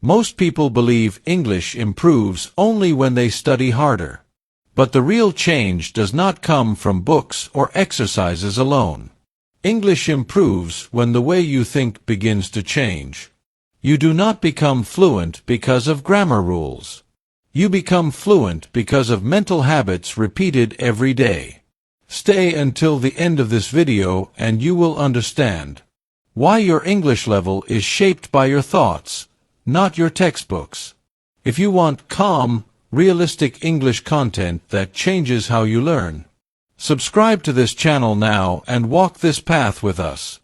Most people believe English improves only when they study harder. But the real change does not come from books or exercises alone. English improves when the way you think begins to change. You do not become fluent because of grammar rules. You become fluent because of mental habits repeated every day. Stay until the end of this video and you will understand why your English level is shaped by your thoughts, not your textbooks. If you want calm, realistic English content that changes how you learn, subscribe to this channel now and walk this path with us.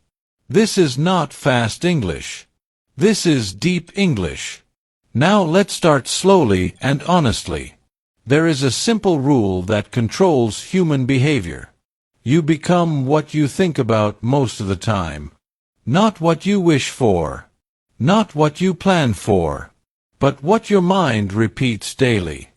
This is not fast English. This is deep English. Now let's start slowly and honestly. There is a simple rule that controls human behavior. You become what you think about most of the time. Not what you wish for. Not what you plan for. But what your mind repeats daily.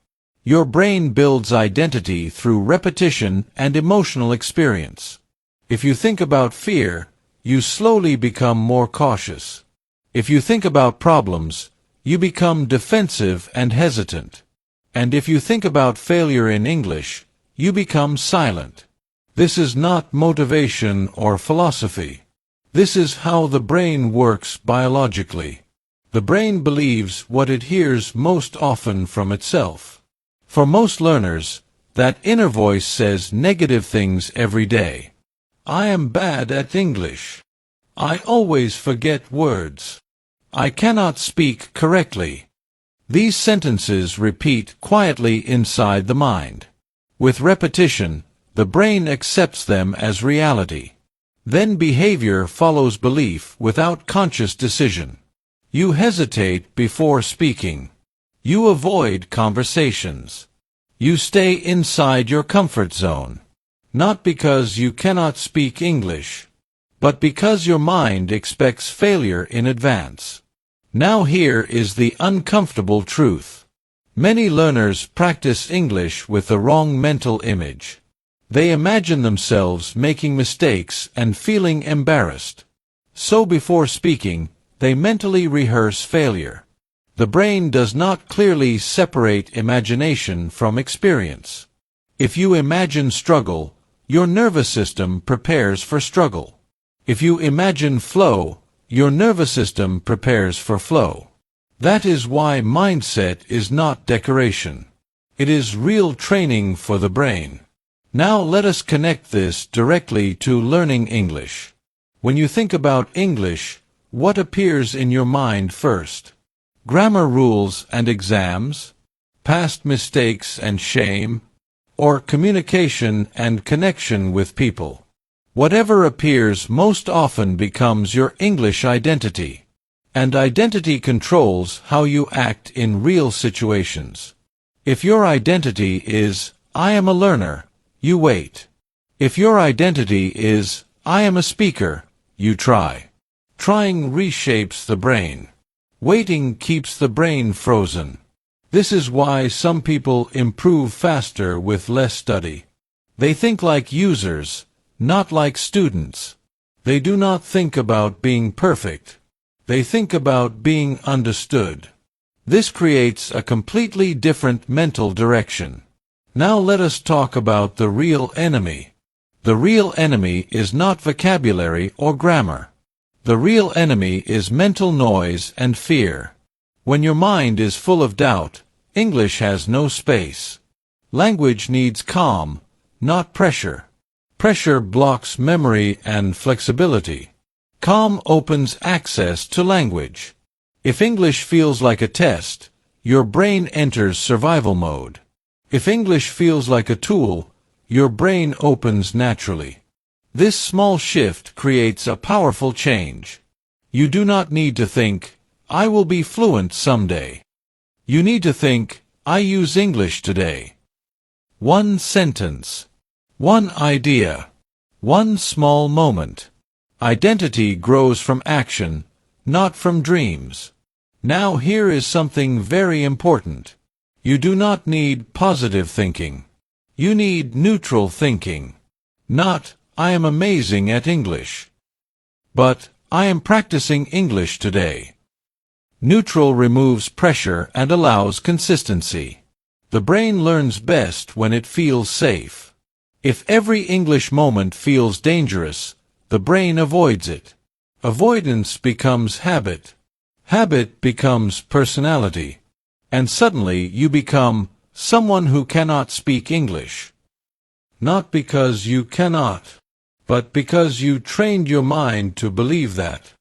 Your brain builds identity through repetition and emotional experience. If you think about fear, you slowly become more cautious. If you think about problems, you become defensive and hesitant. And if you think about failure in English, you become silent. This is not motivation or philosophy. This is how the brain works biologically. The brain believes what it hears most often from itself. For most learners, that inner voice says negative things every day. I am bad at English. I always forget words. I cannot speak correctly. These sentences repeat quietly inside the mind. With repetition, the brain accepts them as reality. Then behavior follows belief without conscious decision. You hesitate before speaking. You avoid conversations. You stay inside your comfort zone. Not because you cannot speak English, but because your mind expects failure in advance. Now here is the uncomfortable truth. Many learners practice English with the wrong mental image. They imagine themselves making mistakes and feeling embarrassed. So before speaking, they mentally rehearse failure. The brain does not clearly separate imagination from experience. If you imagine struggle, your nervous system prepares for struggle. If you imagine flow, your nervous system prepares for flow. That is why mindset is not decoration. It is real training for the brain. Now let us connect this directly to learning English. When you think about English, what appears in your mind first? Grammar rules and exams? Past mistakes and shame? Or communication and connection with people? Whatever appears most often becomes your English identity. And identity controls how you act in real situations. If your identity is, I am a learner, you wait. If your identity is, I am a speaker, you try. Trying reshapes the brain. Waiting keeps the brain frozen. This is why some people improve faster with less study. They think like users, not like students. They do not think about being perfect. They think about being understood. This creates a completely different mental direction. Now let us talk about the real enemy. The real enemy is not vocabulary or grammar. The real enemy is mental noise and fear. When your mind is full of doubt, English has no space. Language needs calm, not pressure. Pressure blocks memory and flexibility. Calm opens access to language. If English feels like a test, your brain enters survival mode. If English feels like a tool, your brain opens naturally. This small shift creates a powerful change. You do not need to think, I will be fluent someday. You need to think, I use English today. One sentence. One idea. One small moment. Identity grows from action, not from dreams. Now here is something very important. You do not need positive thinking. You need neutral thinking. Not, I am amazing at English. But, I am practicing English today. Neutral removes pressure and allows consistency. The brain learns best when it feels safe. If every English moment feels dangerous, the brain avoids it. Avoidance becomes habit. Habit becomes personality. And suddenly you become someone who cannot speak English. Not because you cannot, but because you trained your mind to believe that.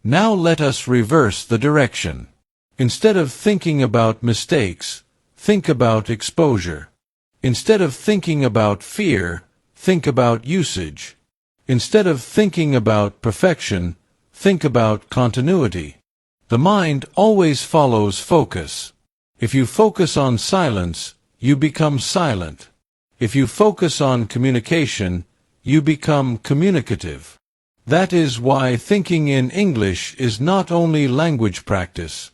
Now let us reverse the direction. Instead of thinking about mistakes, think about exposure. Instead of thinking about fear, think about usage. Instead of thinking about perfection, think about continuity. The mind always follows focus. If you focus on silence, you become silent. If you focus on communication, you become communicative. That is why thinking in English is not only language practice.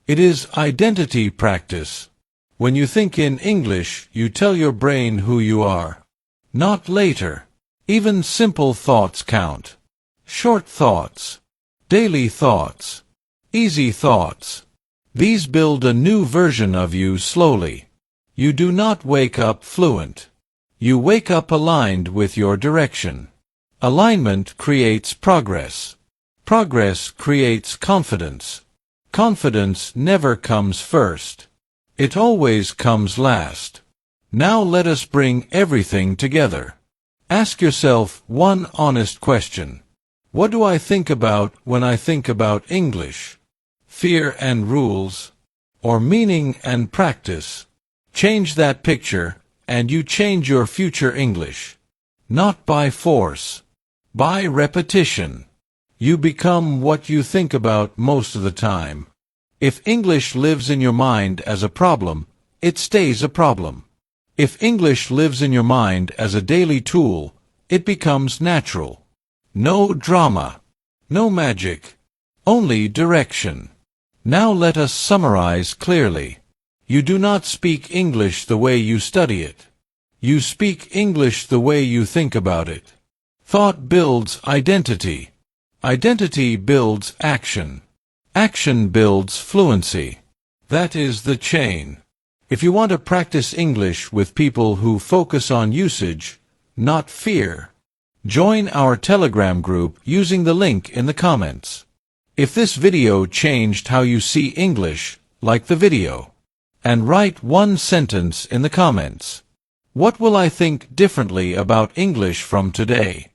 It is identity practice. When you think in English, you tell your brain who you are. Not later. Even simple thoughts count. Short thoughts. Daily thoughts. Easy thoughts. These build a new version of you slowly. You do not wake up fluent. You wake up aligned with your direction. Alignment creates progress. Progress creates confidence. Confidence never comes first. It always comes last. Now let us bring everything together. Ask yourself one honest question. What do I think about when I think about English? Fear and rules? Or meaning and practice? Change that picture, and you change your future English. Not by force. By repetition. You become what you think about most of the time. If English lives in your mind as a problem, it stays a problem. If English lives in your mind as a daily tool, it becomes natural. No drama. No magic. Only direction. Now let us summarize clearly. You do not speak English the way you study it. You speak English the way you think about it. Thought builds identity. Identity builds action. Action builds fluency. That is the chain. If you want to practice English with people who focus on usage, not fear, join our Telegram group using the link in the comments. If this video changed how you see English, like the video. And write one sentence in the comments. What will I think differently about English from today?